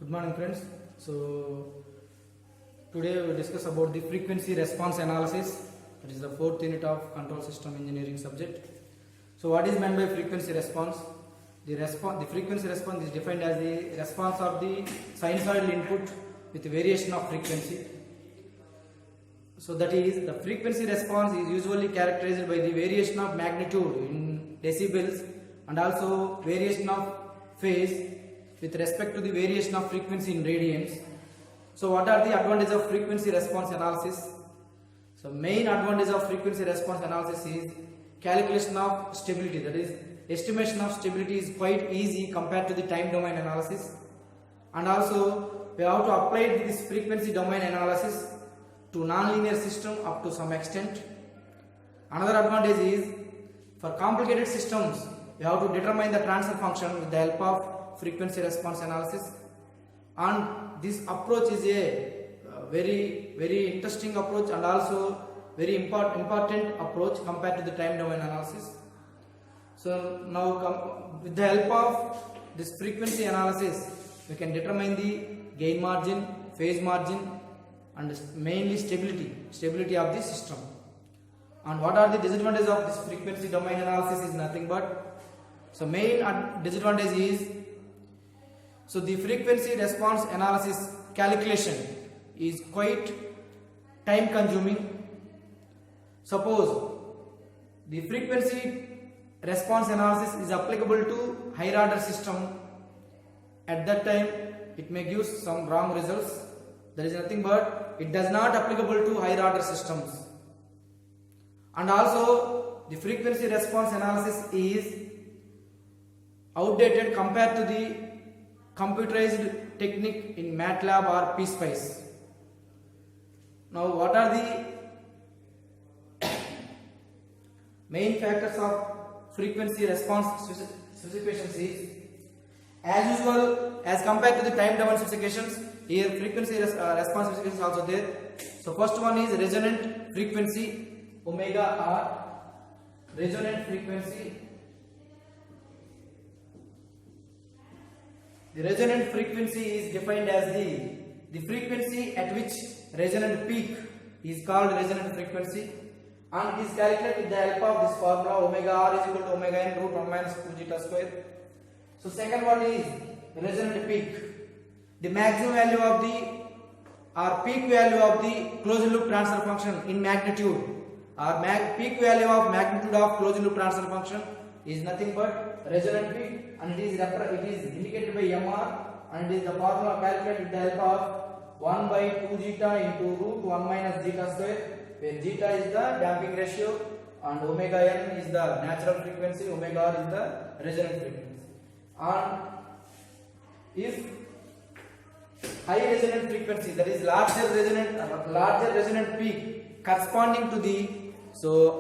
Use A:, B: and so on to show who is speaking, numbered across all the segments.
A: Good morning, friends. So today we will discuss about the frequency response analysis. That is the fourth unit of control system engineering subject. So what is meant by frequency response? The frequency response is defined as the response of the sinusoidal input with variation of frequency. So that is, the frequency response is usually characterized by the variation of magnitude in decibels and also variation of phase with respect to the variation of frequency in radians. So what are the advantages of frequency response analysis? So main advantage of frequency response analysis is calculation of stability, that is estimation of stability is quite easy compared to the time domain analysis, and also we have to apply this frequency domain analysis to nonlinear system up to some extent. Another advantage is for complicated systems we have to determine the transfer function with the help of frequency response analysis, and this approach is a very interesting approach and also very important approach compared to the time domain analysis. So now with the help of this frequency analysis we can determine the gain margin, phase margin and mainly stability of the system. And what are the disadvantages of this frequency domain analysis is nothing but, so main disadvantage is, so the frequency response analysis calculation is quite time consuming. Suppose the frequency response analysis is applicable to higher order system, at that time it may give some wrong results. There is nothing but it does not applicable to higher order systems. And also the frequency response analysis is outdated compared to the computerized technique in MATLAB or PSpice. Now what are the main factors of frequency response specifications is, as usual, as compared to the time domain specifications, here frequency response specifications also there. So first one is resonant frequency, omega r, resonant frequency. The resonant frequency is defined as the frequency at which resonant peak is called resonant frequency, and it is calculated with the help of this formula omega r is equal to omega n root 1 minus 2 zeta square. So second one is resonant peak, the maximum value of the or peak value of the closed loop transfer function in magnitude, or peak value of magnitude of closed loop transfer function is nothing but resonant peak, and it is indicated by mr, and it is the formula calculated with the help of 1 by 2 zeta into root 1 minus zeta square, where zeta is the damping ratio and omega n is the natural frequency, omega r is the resonant frequency. And if high resonant frequency, that is larger resonant peak corresponding to the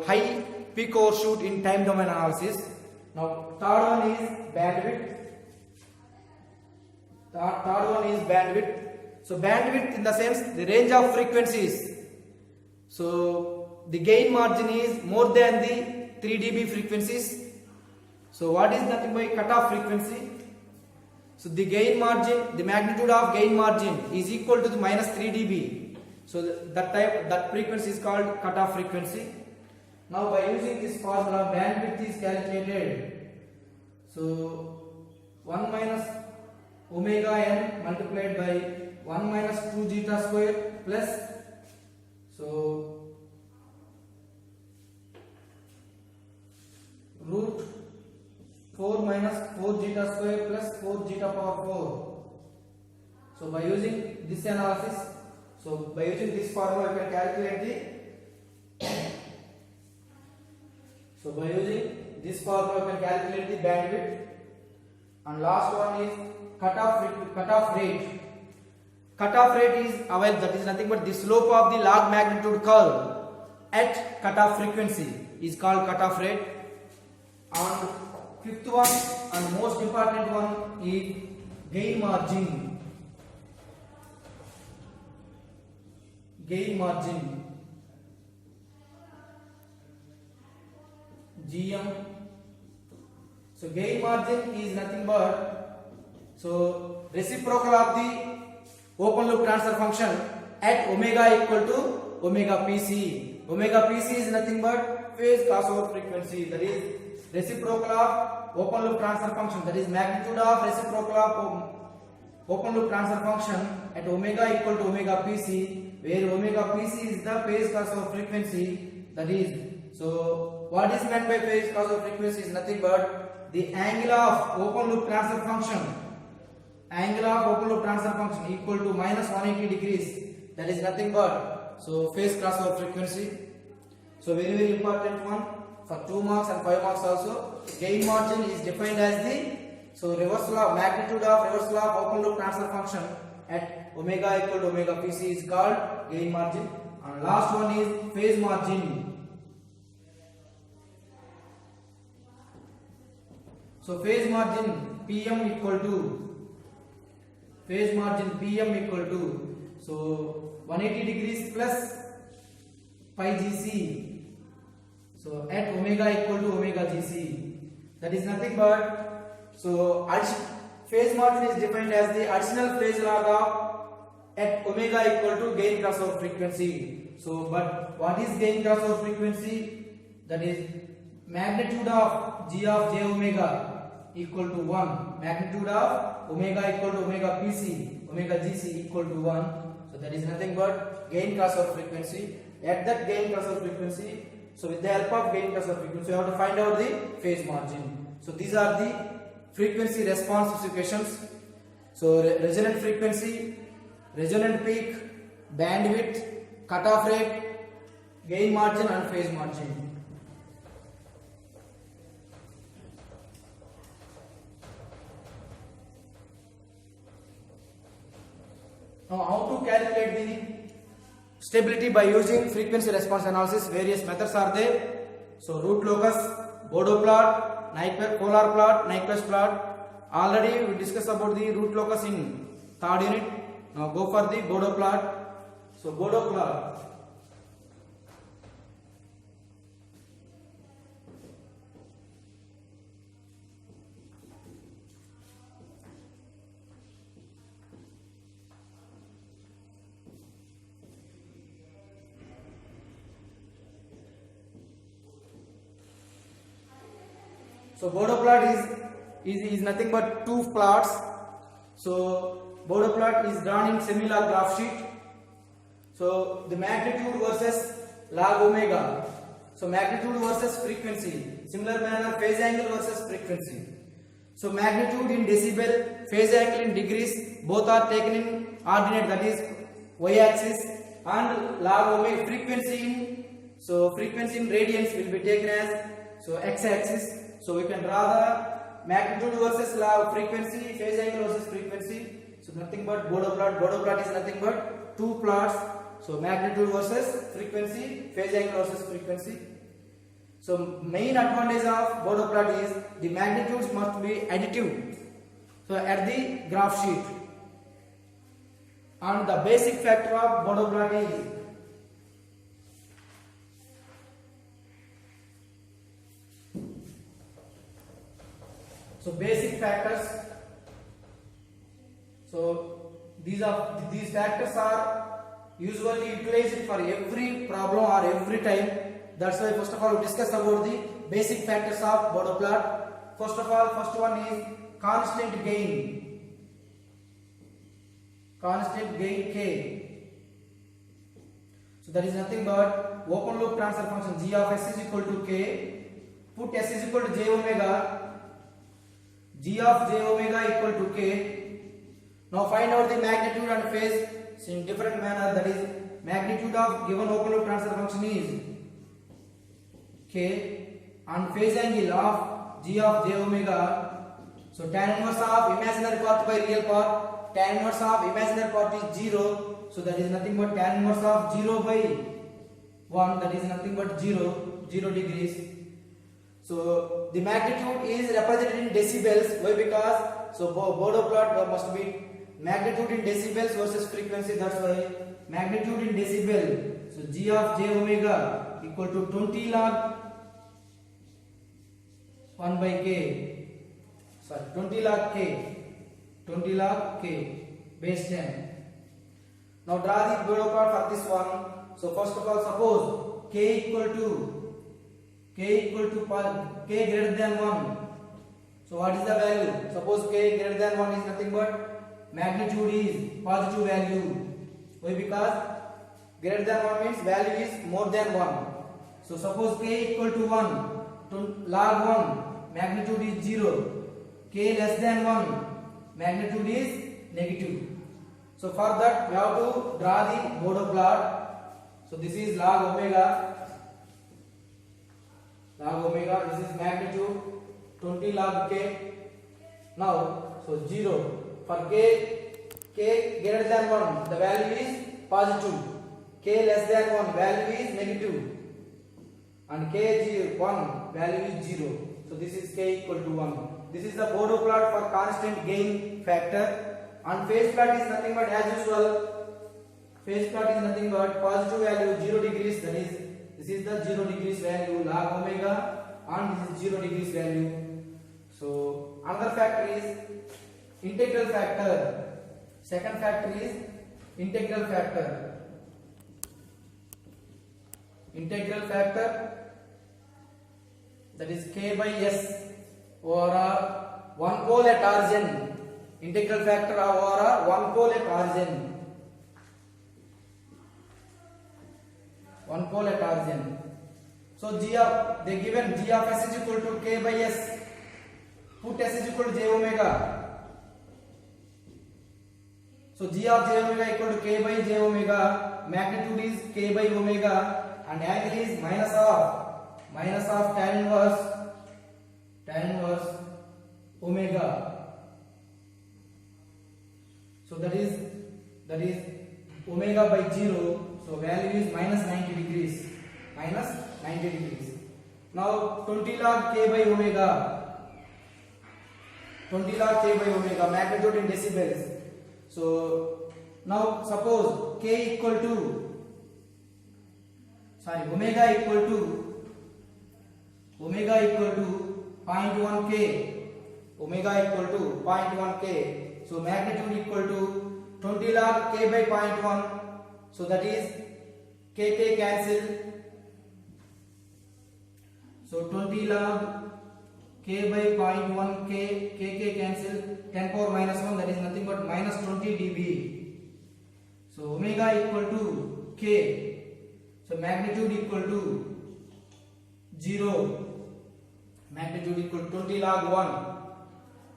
A: high peak overshoot in time domain analysis. Now third one is bandwidth. So bandwidth in the sense the range of frequencies. So the gain margin is more than the 3 dB frequencies. So what is nothing but cutoff frequency? So the gain margin, the magnitude of gain margin is equal to the minus 3 dB. So that frequency is called cutoff frequency. Now by using this formula, bandwidth is calculated. So 1 minus omega n multiplied by 1 minus 2 zeta square plus, so root 4 minus 4 zeta square plus 4 zeta power 4. So by using this analysis, so by using this formula you can calculate the so by using this formula you can calculate the bandwidth. And last one is cutoff rate. Cutoff rate is available, that is nothing but the slope of the log magnitude curve at cutoff frequency is called cutoff rate. And fifth one and most important one is gain margin. GM. So gain margin is nothing but So reciprocal of the open loop transfer function at omega equal to omega pc. Omega pc is nothing but phase crossover frequency. That is reciprocal of open loop transfer function. That is magnitude of reciprocal of open loop transfer function at omega equal to omega pc, where omega pc is the phase crossover frequency. That is, so what is meant by phase crossover frequency is nothing but the angle of open loop transfer function. Angle of open loop transfer function equal to minus 180 degrees. That is nothing but so phase crossover frequency. So very important one for 2 marks and 5 marks also. Gain margin is defined as the reversal of magnitude of reversal of open loop transfer function at omega equal to omega pc is called gain margin. And last one is phase margin. So phase margin PM equal to so 180 degrees plus pi gc. So at omega equal to omega gc, that is nothing but so phase margin is defined as the additional phase log of at omega equal to gain crossover frequency. So but what is gain crossover frequency? That is magnitude of g of j omega equal to 1, magnitude of omega equal to omega pc, omega gc equal to 1. So that is nothing but gain crossover frequency. At that gain crossover frequency, so with the help of gain crossover frequency, you have to find out the phase margin. So these are the frequency response equations. So resonant frequency, resonant peak, bandwidth, cutoff rate, gain margin and phase margin. Now how to calculate the stability by using frequency response analysis? Various methods are there. So root locus, Bodeau plot, Nyquist polar plot, Nyquist plot. Already we discussed about the root locus in 3rd unit. Now go for the Bodeau plot. So Bodeau plot. So Bodeau plot is nothing but 2 plots. So Bodeau plot is drawn in semi-log graph sheet. So the magnitude versus log omega. So magnitude versus frequency. Similar manner, phase angle versus frequency. So magnitude in decibel, phase angle in degrees, both are taken in ordinate, that is y-axis, and log omega frequency in radians will be taken as x-axis. So we can draw the magnitude versus log frequency, phase angle versus frequency. So nothing but Bodeau plot. Bodeau plot is nothing but 2 plots. So magnitude versus frequency, phase angle versus frequency. So main advantage of Bodeau plot is the magnitudes must be additive. So at the graph sheet. And the basic factor of Bodeau plot is basic factors. So these factors are usually utilized for every problem or every time. That's why first of all we discuss about the basic factors of Bodeau plot. First of all, first one is constant gain. Constant gain K. So that is nothing but open loop transfer function g of s is equal to K. Put s is equal to j omega. G of j omega equal to K. Now find out the magnitude and phase in different manner. That is magnitude of given open loop transfer function is K, and phase angle of G of j omega. So tan inverse of imaginary part by real part. Tan inverse of imaginary part is 0. So that is nothing but tan inverse of 0 by 1. That is nothing but 0 degrees. So the magnitude is represented in decibels. Why? Because so Bodeau plot must be magnitude in decibels versus frequency. That's why magnitude in decibel. So G of j omega equal to 20 log 1 by K. Sorry, 20 log K. 20 log k base 10. Now draw the Borel plot for this one. So first of all, suppose k equal to k greater than 1. So what is the value? Suppose k greater than 1 is nothing but magnitude is positive value. Why? Because greater than 1 means value is more than 1. So suppose k equal to 1, log 1 magnitude is 0. K less than 1 magnitude is negative. So for that we have to draw the Borel plot. So this is log omega, this is magnitude 20 log k. Now so 0 for k greater than 1 the value is positive, k less than 1 value is negative, and k is 1 value is 0. So this is k equal to 1. This is the Borel plot for constant gain factor, and phase plot is nothing but as usual. Phase plot is nothing but positive value 0 degrees, that is this is the 0 degrees value log omega, and this is 0 degrees value. So another factor is integral factor. Second factor is integral factor. Integral factor, that is k by s over one pole at origin. Integral factor over one pole at origin. One pole at origin. So they given g of s is equal to k by s. Put s is equal to j omega. So g of j omega equal to k by j omega. Magnitude is k by omega, and angle is minus of tan inverse omega. So that is omega by 0. So value is minus 90 degrees. Now 20 log k by omega. 20 log k by omega, magnitude in decibels. So now suppose omega equal to 0.1 k. Omega equal to 0.1 k. So magnitude equal to 20 log k by 0.1. So that is k cancel. So 20 log k by 0.1 k cancel. 10 power minus 1, that is nothing but minus 20 dB. So omega equal to k. So magnitude equal to 0. Magnitude equal to 20 log 1.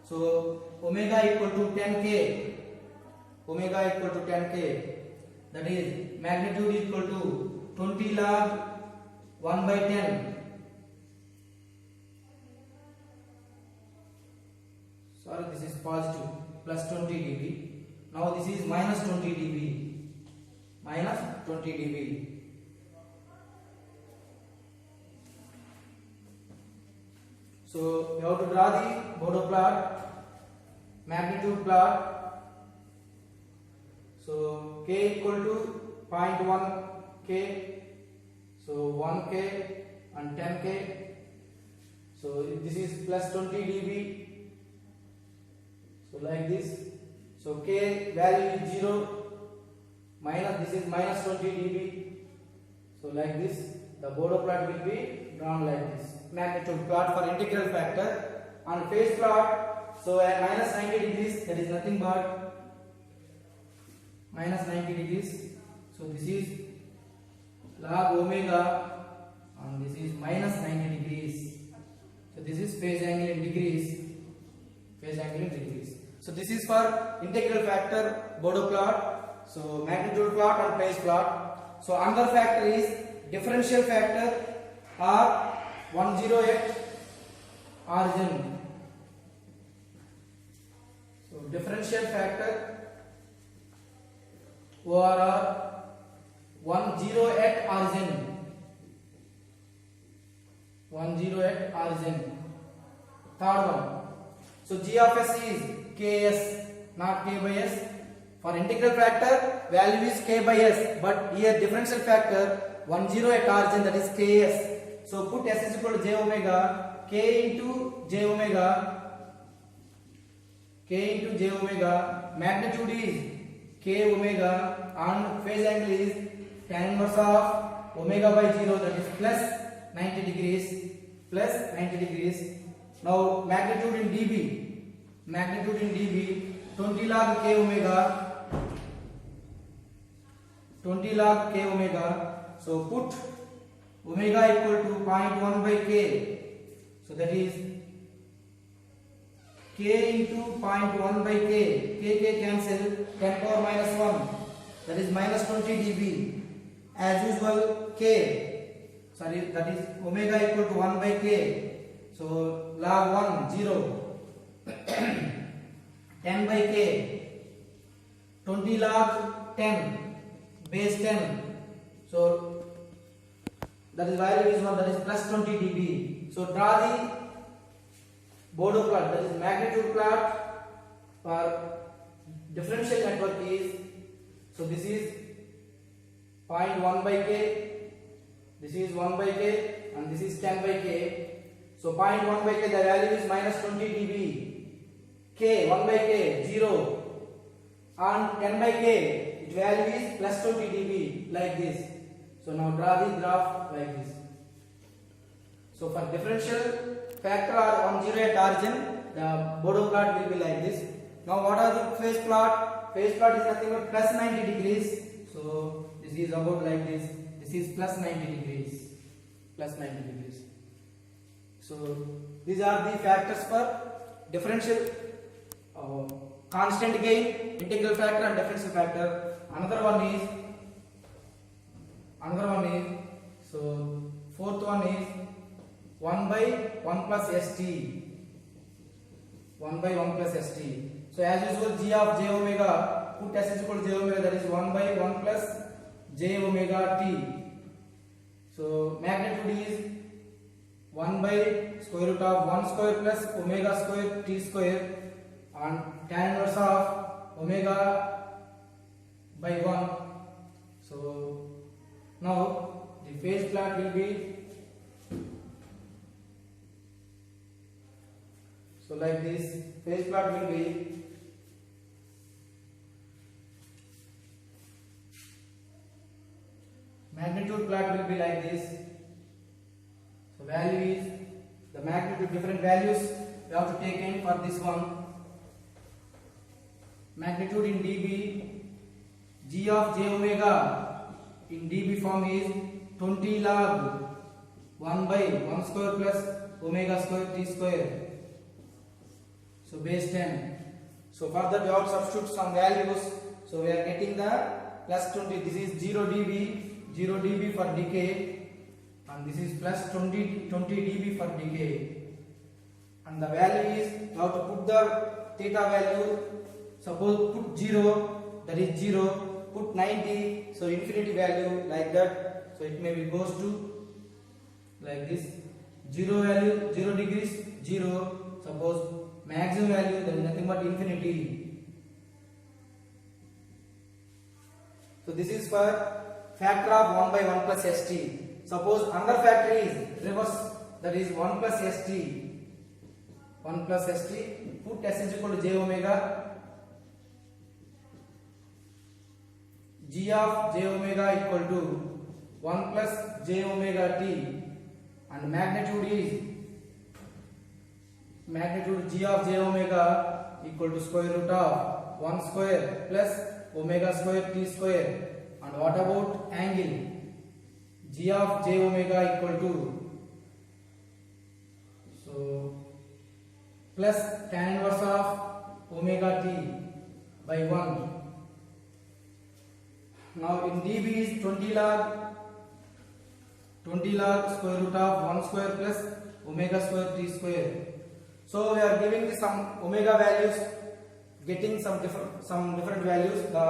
A: So omega equal to 10k. That is magnitude equal to 20 log 1 by 10. Sorry, this is positive, plus 20 dB. Now this is minus 20 dB. So we have to draw the Borel plot, magnitude plot. So k equal to 0.1 k. So 1 k and 10 k. So this is plus 20 dB. So like this. So k value is 0. This is minus 20 dB. So like this, the Borel plot will be drawn like this. Magnitude plot for integral factor, and phase plot. So at minus 90 degrees, that is nothing but minus 90 degrees. So this is log omega, and this is minus 90 degrees. So this is phase angle in degrees. So this is for integral factor, Borel plot. So magnitude plot and phase plot. So another factor is differential factor or 10 at origin. So differential factor or 10 at origin. 10 at origin. Third one. So g of s is ks, not k by s. For integral factor, value is k by s, but here differential factor 10 at origin, that is ks. So put s is equal to j omega, k into j omega. K K into j omega. Magnitude is K omega and phase angle is tan inverse of omega by 0, that is plus 90 degrees. Plus 90 degrees. Now magnitude in dB. Magnitude in dB 20 log K omega. 20 log K omega. So put omega equal to 0.1 by K. So that is K into 0.1 by K. K cancel. 10 power minus 1. That is minus 20 dB. As usual K. Sorry, that is omega equal to 1 by K. So log 1 0. 10 by K. 20 log 10. Base 10. So that is value is 1, that is plus 20 dB. So draw the Bordeaux plot, that is magnitude plot for differential network is, so this is 0.1 by K, this is 1 by K and this is 10 by K. So 0.1 by K the value is minus 20 dB. K 1 by K 0 and 10 by K its value is plus 20 dB like this. So now draw the graph like this. So for differential factor or on zero at origin, the Bordeaux plot will be like this. Now what are the phase plot? Phase plot is nothing but plus 90 degrees. So this is about like this. This is plus 90 degrees. Plus 90 degrees. So these are the factors for differential constant gain, integral factor and differential factor. Another one is so fourth one is 1 by 1 plus st. 1 by 1 plus st. So as usual g of j omega, put s is equal to j omega, that is 1 by 1 plus j omega t. So magnitude is 1 by square root of 1 square plus omega square t square and tan inverse of omega by 1. So now the phase plot will be so like this. Phase plot will be magnitude plot will be like this. So value is the magnitude, different values we have to take in for this one. Magnitude in dB, g of j omega in dB form is 20 log 1 by 1 square plus omega square t square. So base 10. So further we have to substitute some values. So we are getting the plus 20. This is 0 dB for decay, and this is plus 20 dB for decay. And the value is you have to put the theta value. Suppose put 0, that is 0. Put 90, so infinity value like that. So it may be goes to like this. 0 value 0 degrees 0. Suppose maximum value, there is nothing but infinity. So this is for factor of 1 by 1 plus st. Suppose another factor is reverse, that is 1 plus st. 1 plus st. Put s is equal to j omega. G of j omega equal to 1 plus j omega t, and magnitude g of j omega equal to square root of 1 square plus omega square t square. And what about angle? G of j omega equal to so plus tan inverse of omega t by 1. Now in dB is 20 log square root of 1 square plus omega square t square. So we are giving some omega values, getting some different values. The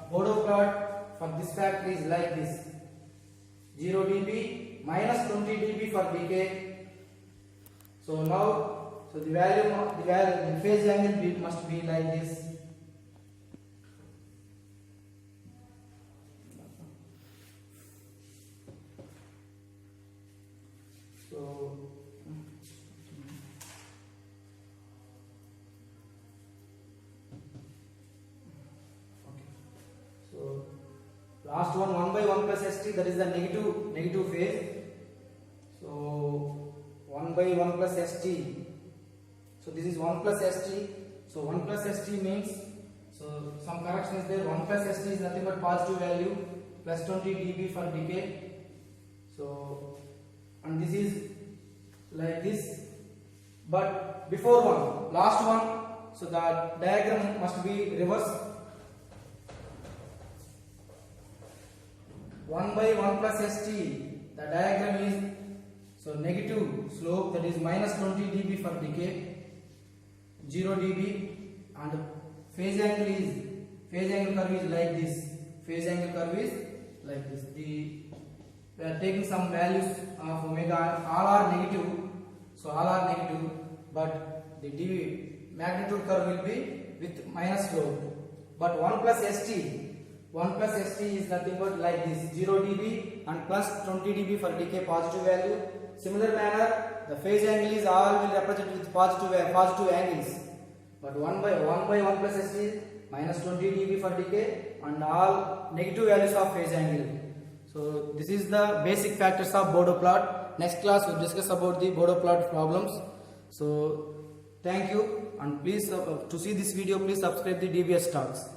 A: Bordeaux plot for this factor is like this: 0 dB minus 20 dB for decay. So now, so the phase angle must be like this. So Last one 1 by 1 plus st, that is the negative phase. So 1 by 1 plus st. So this is 1 plus st. So 1 plus st means, so some correction is there. 1 plus st is nothing but positive value, plus 20 dB for decay. So, and this is like this. But before one, last one, so the diagram must be reversed. 1 by 1 plus st, the diagram is, so negative slope, that is minus 20 dB for decay, 0 dB, and phase angle curve is like this. Phase angle curve is like this. We are taking some values of omega, all are negative, so all are negative, but the dB magnitude curve will be with minus slope. But 1 plus st is nothing but like this, 0 dB and plus 20 dB for decay, positive value. Similar manner, the phase angle is all will represent with positive angles. But 1 by 1 plus st is minus 20 dB for decay and all negative values of phase angle. So this is the basic factors of Bodeau plot. Next class we will discuss about the Bodeau plot problems. So thank you, and please to see this video please subscribe the DBS Talks.